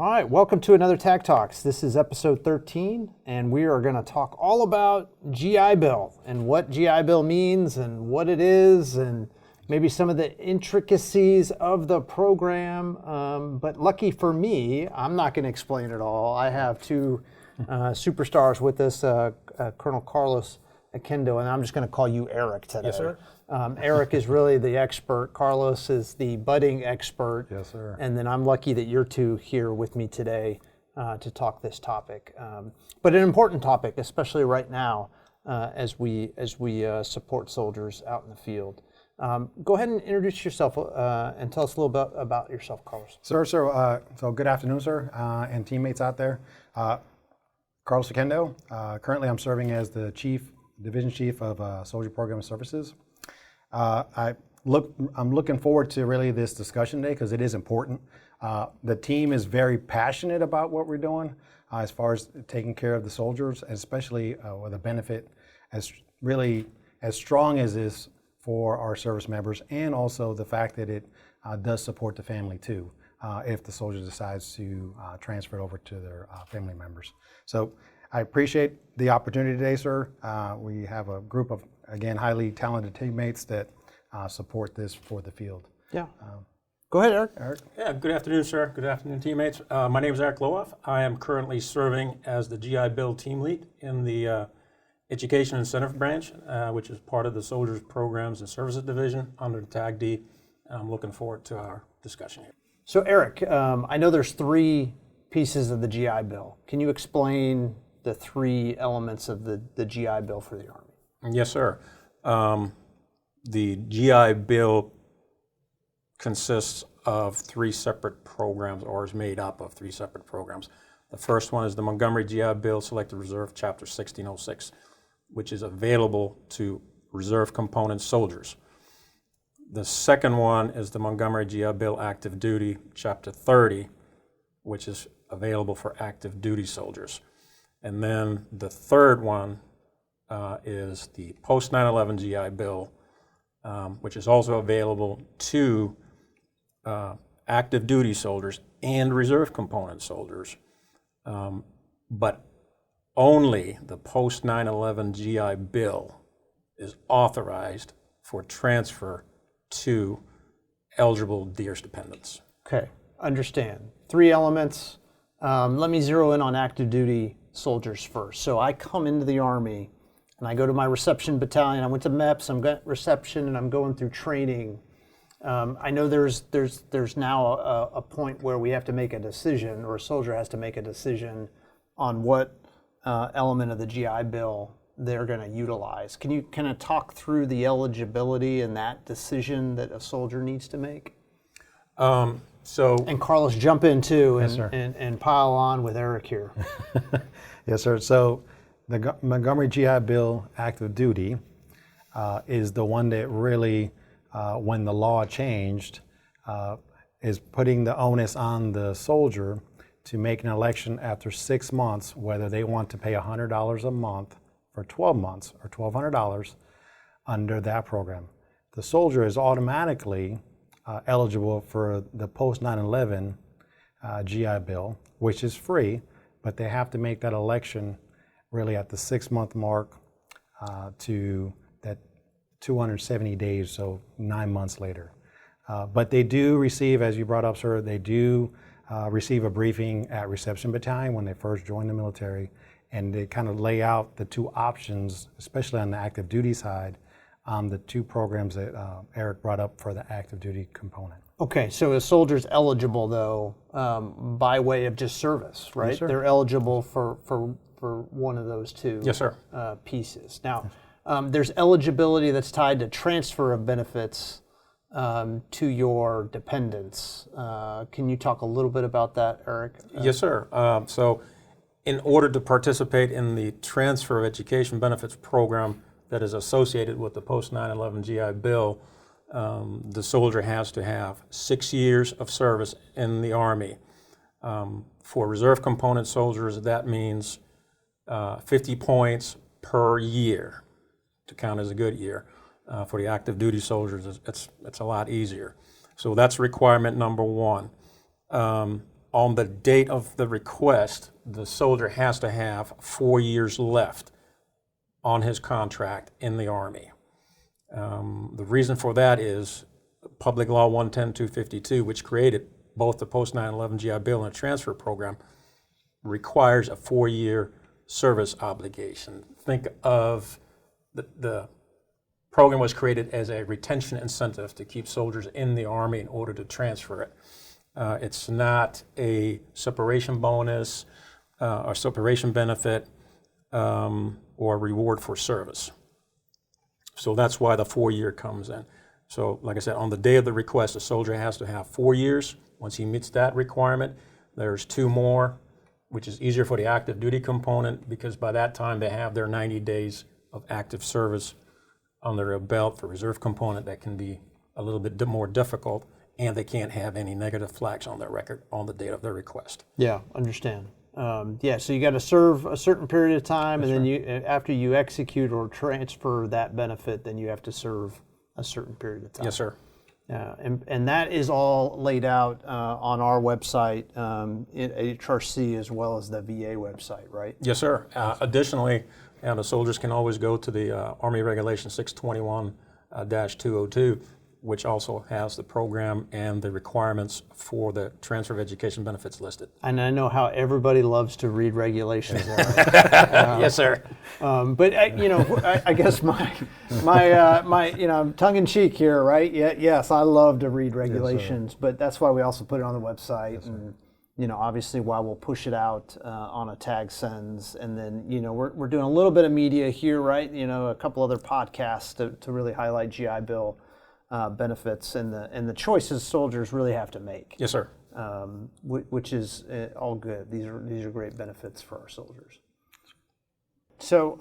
All right, welcome to another Tag Talks. This is episode 13, and we are going to talk all about GI Bill and what GI Bill means and what it is and maybe some of the intricacies of the program. But lucky for me, I'm not going to explain it all. I have two superstars with us, Colonel Carlos Oquendo, and I'm just going to call you Erik today. Yes, sir. Erik is really the expert. Carlos is the budding expert. Yes, sir. And then I'm lucky that you're two here with me today to talk this topic. But an important topic, especially right now as we support soldiers out in the field. Go ahead and introduce yourself and tell us a little bit about yourself, Carlos. Sir, so good afternoon, sir, and teammates out there. Carlos Oquendo. Currently, I'm serving as the Division Chief of Soldier Program and Services. I'm looking forward to really this discussion today because it is important. The team is very passionate about what we're doing as far as taking care of the soldiers, especially with a benefit as strong as this for our service members, and also the fact that it does support the family too, if the soldier decides to transfer it over to their family members. So I appreciate the opportunity today, sir. We have a group of, again, highly talented teammates that support this for the field. Yeah. Go ahead, Erik. Erik? Yeah, good afternoon, sir. Good afternoon, teammates. My name is Erik Lohof. I am currently serving as the GI Bill team lead in the Education Incentive Branch, which is part of the Soldiers Programs and Services Division under the TAG D. And I'm looking forward to our discussion here. So, Erik, I know there's three pieces of the GI Bill. Can you explain the three elements of the GI Bill for the Army? Yes, sir. The GI Bill consists of three separate programs, or is made up of three separate programs. The first one is the Montgomery GI Bill Selected Reserve Chapter 1606, which is available to reserve component soldiers. The second one is the Montgomery GI Bill Active Duty Chapter 30, which is available for active duty soldiers. And then the third one is the Post 9/11 GI Bill, which is also available to active duty soldiers and reserve component soldiers, but only the Post 9/11 GI Bill is authorized for transfer to eligible DEERS dependents. Okay, understand. Three elements. Let me zero in on active duty soldiers first. So I come into the Army and I go to my reception battalion. I went to MEPS, I'm got reception, and I'm going through training. I know there's now a point where we have to make a decision, or a soldier has to make a decision on what element of the GI Bill they're going to utilize. Can you kind of talk through the eligibility and that decision that a soldier needs to make? And Carlos, jump in too, Yes, and pile on with Erik here. Yes, sir. So the Montgomery GI Bill Active Duty is the one that really, when the law changed, is putting the onus on the soldier to make an election after 6 months, whether they want to pay $100 a month for 12 months or $1,200 under that program. The soldier is automatically eligible for the Post 9/11 GI Bill, which is free, but they have to make that election really at the 6-month mark to that 270 days, so 9 months later. But they do receive, as you brought up, sir, they do receive a briefing at Reception Battalion when they first join the military, and they kind of lay out the two options, especially on the active duty side, the two programs that Erik brought up for the active duty component. Okay, so a soldier's eligible though by way of just service, right? Yes, sir. They're eligible for one of those two Yes, sir. Pieces. Now, there's eligibility that's tied to transfer of benefits to your dependents. Can you talk a little bit about that, Erik? Yes, sir. So in order to participate in the transfer of education benefits program that is associated with the Post 9/11 GI Bill, the soldier has to have 6 years of service in the Army. For reserve component soldiers, that means 50 points per year to count as a good year. For the active duty soldiers, it's a lot easier. So that's requirement number one. on the date of the request, the soldier has to have 4 years left on his contract in the Army. The reason for that is Public Law 110-252, which created both the post 9/11 GI Bill and the transfer program, requires a 4-year service obligation. Think of the program was created as a retention incentive to keep soldiers in the Army in order to transfer it. It's not a separation bonus or separation benefit or reward for service. So that's why the 4-year comes in. So like I said, on the day of the request, the soldier has to have 4 years. Once he meets that requirement, there's 2 more, which is easier for the active duty component because by that time they have their 90 days of active service under their belt. For reserve component, that can be a little bit more difficult, and they can't have any negative flags on their record on the date of their request. Yeah, understand. So you got to serve a certain period of time, and then you, after you execute or transfer that benefit, then you have to serve a certain period of time. Yes, sir. And that is all laid out on our website, HRC, as well as the VA website, right? Yes, sir. Additionally, the soldiers can always go to the Army Regulation 621-202, which also has the program and the requirements for the transfer of education benefits listed. And I know how everybody loves to read regulations. Yes, sir. But I guess my I'm tongue in cheek here, right? Yes, I love to read regulations, but that's why we also put it on the website, and obviously why we'll push it out on a tag sends, and then we're doing a little bit of media here, right? A couple other podcasts to really highlight GI Bill benefits and the choices soldiers really have to make. Yes, sir. Which is all good. These are great benefits for our soldiers. So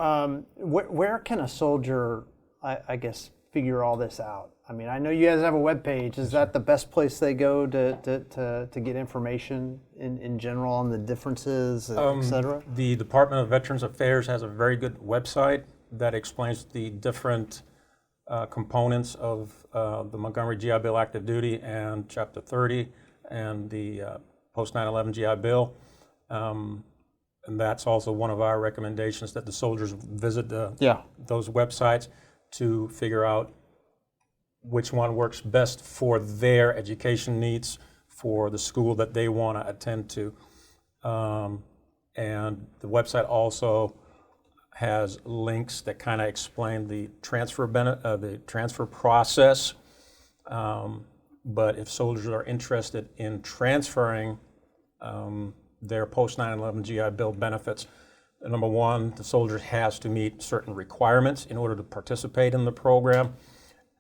where can a soldier, I guess, figure all this out? I mean, I know you guys have a webpage. Is that the best place they go to get information in general on the differences, et cetera? The Department of Veterans Affairs has a very good website that explains the different components of the Montgomery GI Bill active duty and Chapter 30 and the post 9/11 GI Bill. And that's also one of our recommendations, that the soldiers visit those websites to figure out which one works best for their education needs, for the school that they want to attend to. And the website also has links that kind of explain the transfer process. But if soldiers are interested in transferring their post 9/11 GI Bill benefits, number one, the soldier has to meet certain requirements in order to participate in the program.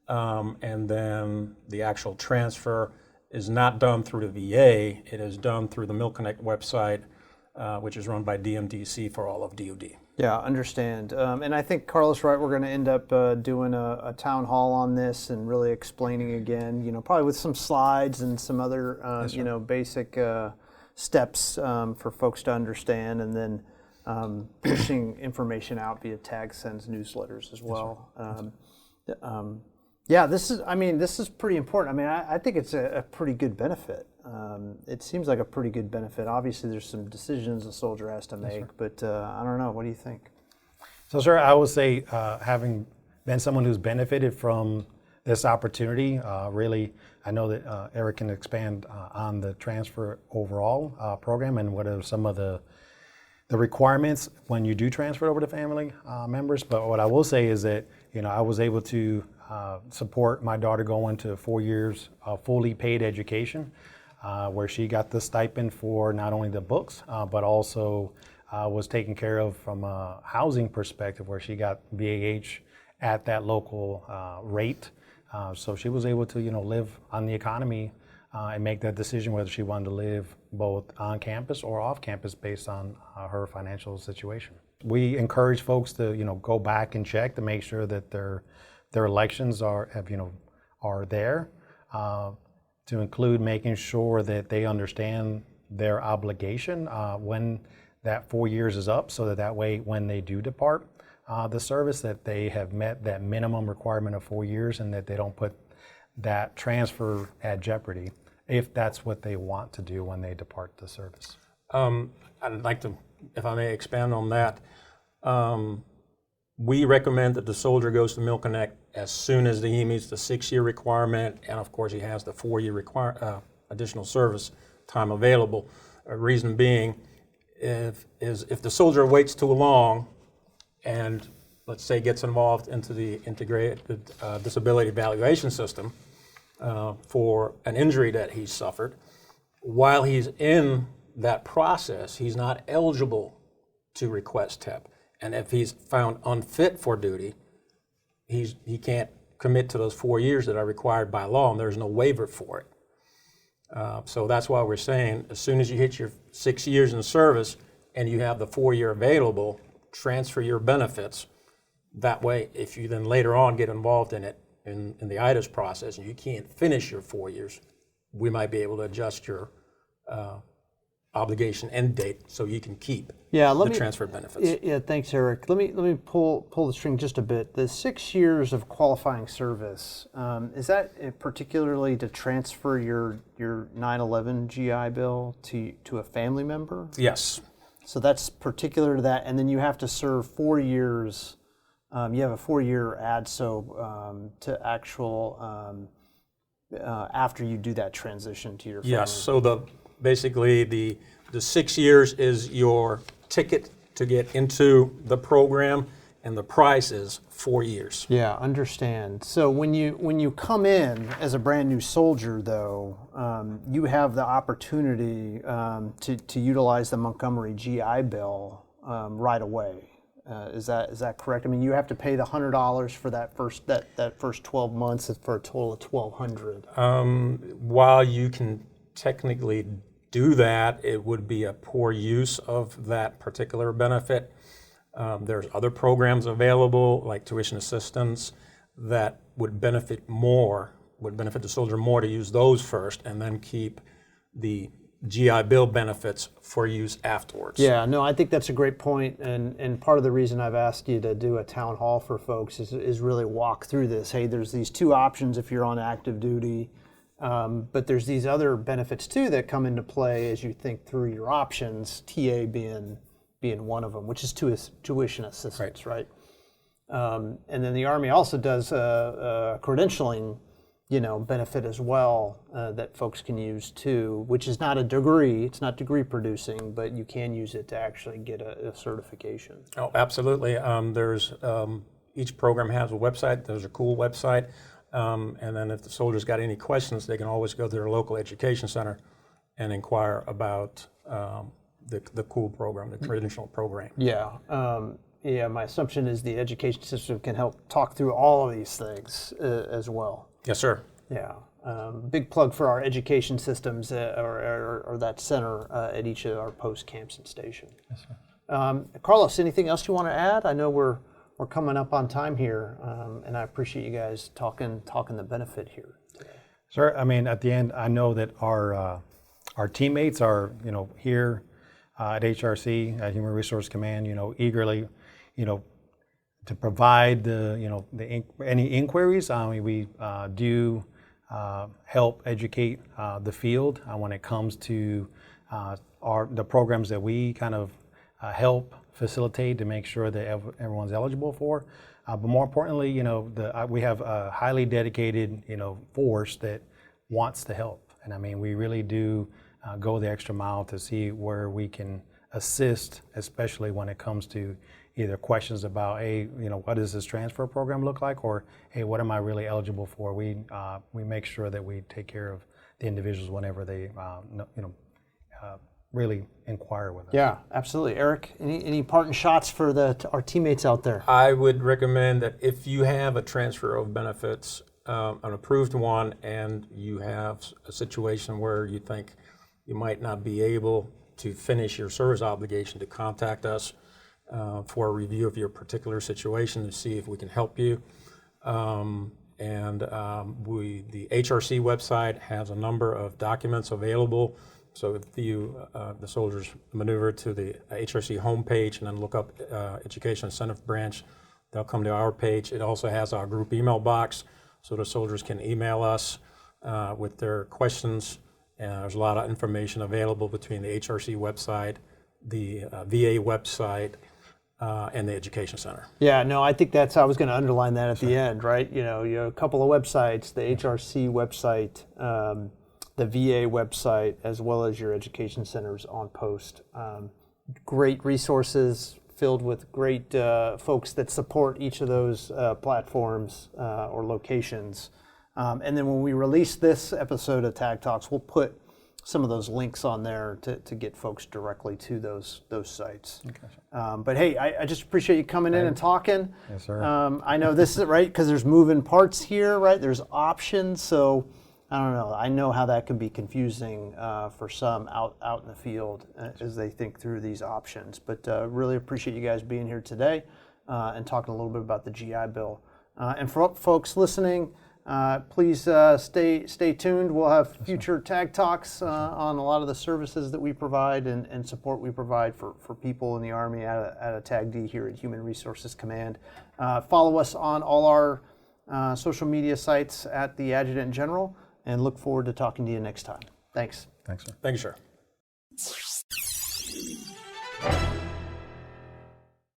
And then the actual transfer is not done through the VA. It is done through the MilConnect website, which is run by DMDC for all of DoD. Yeah, understand. And I think, Carlos, right, we're going to end up doing a town hall on this and really explaining again, probably with some slides and some other, basic steps for folks to understand, and then pushing information out via tag sends newsletters as well. This is pretty important. I mean, I think it's a pretty good benefit. It seems like a pretty good benefit. Obviously, there's some decisions a soldier has to make, but I don't know. What do you think? So, sir, I would say having been someone who's benefited from this opportunity, really, I know that Erik can expand on the transfer overall program and what are some of the requirements when you do transfer over to family members. But what I will say is that, I was able to support my daughter going to 4 years of fully paid education, where she got the stipend for not only the books, but also was taken care of from a housing perspective, where she got VAH at that local rate. So she was able to, live on the economy and make that decision whether she wanted to live both on campus or off campus based on her financial situation. We encourage folks to, go back and check to make sure that their elections are there, to include making sure that they understand their obligation when that 4 years is up, so that way when they do depart the service, that they have met that minimum requirement of 4 years and that they don't put that transfer at jeopardy. if that's what they want to do when they depart the service. I'd like to, if I may expand on that. We recommend that the soldier goes to Mill Connect as soon as he meets the 6-year requirement, and of course he has the 4-year additional service time available. Reason being, if the soldier waits too long and let's say gets involved into the integrated disability evaluation system for an injury that he suffered, while he's in that process, he's not eligible to request TEP. And if he's found unfit for duty, he can't commit to those 4 years that are required by law, and there's no waiver for it. So that's why we're saying as soon as you hit your 6 years in service and you have the 4-year available, transfer your benefits. That way, if you then later on get involved in it, in the IDAS process, and you can't finish your 4 years, we might be able to adjust your obligation end date so you can keep the transferred benefits. Yeah, thanks, Eric. Let me pull the string just a bit. The 6 years of qualifying service, is that particularly to transfer your 9/11 GI Bill to a family member? Yes. So that's particular to that, and then you have to serve 4 years. You have a 4-year ADSO to actual after you do that transition to your family. Yes. So basically the 6 years is your ticket to get into the program, and the price is 4 years. Yeah, understand. So when you come in as a brand new soldier, though, you have the opportunity to utilize the Montgomery GI Bill right away. Is that correct? I mean, you have to pay the $100 for that first 12 months for a total of $1,200. While you can technically do that, it would be a poor use of that particular benefit. There's other programs available, like tuition assistance, that would benefit the soldier more to use those first and then keep the GI Bill benefits for use afterwards. Yeah, no, I think that's a great point, and part of the reason I've asked you to do a town hall for folks is really walk through this. Hey, there's these two options if you're on active duty, but there's these other benefits too that come into play as you think through your options, TA being one of them, which is tuition assistance, right? And then the Army also does credentialing benefit as well that folks can use too, which is not a degree, it's not degree producing, but you can use it to actually get a certification. Oh, absolutely. There's each program has a website. There's a cool website. And then if the soldiers got any questions, they can always go to their local education center and inquire about the cool program, the credential program. Yeah, my assumption is the education system can help talk through all of these things as well. Yes, sir. Yeah. Big plug for our education systems or that center at each of our post camps and stations. Yes, sir. Carlos, anything else you want to add? I know we're coming up on time here, and I appreciate you guys talking the benefit here today. Sir, I mean, at the end, I know that our teammates are, here at HRC, at Human Resource Command, eagerly, to provide any inquiries. We do help educate the field when it comes to the programs that we kind of help facilitate to make sure that everyone's eligible for. But more importantly, we have a highly dedicated, force that wants to help. And I mean, we really do go the extra mile to see where we can assist, especially when it comes to either questions about, hey, what does this transfer program look like, or hey, what am I really eligible for? We make sure that we take care of the individuals whenever they really inquire with us. Yeah, absolutely. Eric, any parting shots for our teammates out there? I would recommend that if you have a transfer of benefits, an approved one, and you have a situation where you think you might not be able to finish your service obligation, to contact us for a review of your particular situation to see if we can help you. The HRC website has a number of documents available. So if the soldiers maneuver to the HRC homepage and then look up Education Incentive Branch, they'll come to our page. It also has our group email box, so the soldiers can email us with their questions, And there's a lot of information available between the HRC website, the VA website, and the Education Center. Yeah, no, I think I was going to underline that at the end, right? You have a couple of websites, the HRC website, the VA website, as well as your Education Centers on post. Great resources filled with great folks that support each of those platforms or locations. And then when we release this episode of Tag Talks, we'll put some of those links on there to get folks directly to those sites. Okay. But hey, I just appreciate you coming in and talking. Yes, sir. I know this is right because there's moving parts here, right? There's options, so I don't know. I know how that can be confusing for some out in the field as they think through these options. But really appreciate you guys being here today and talking a little bit about the GI Bill. And for folks listening, please stay tuned. We'll have future Tag Talks on a lot of the services that we provide and support we provide for people in the Army at a Tag D here at Human Resources Command. Follow us on all our social media sites at the Adjutant General, and look forward to talking to you next time. Thanks. Thanks, sir. Thank you, sir.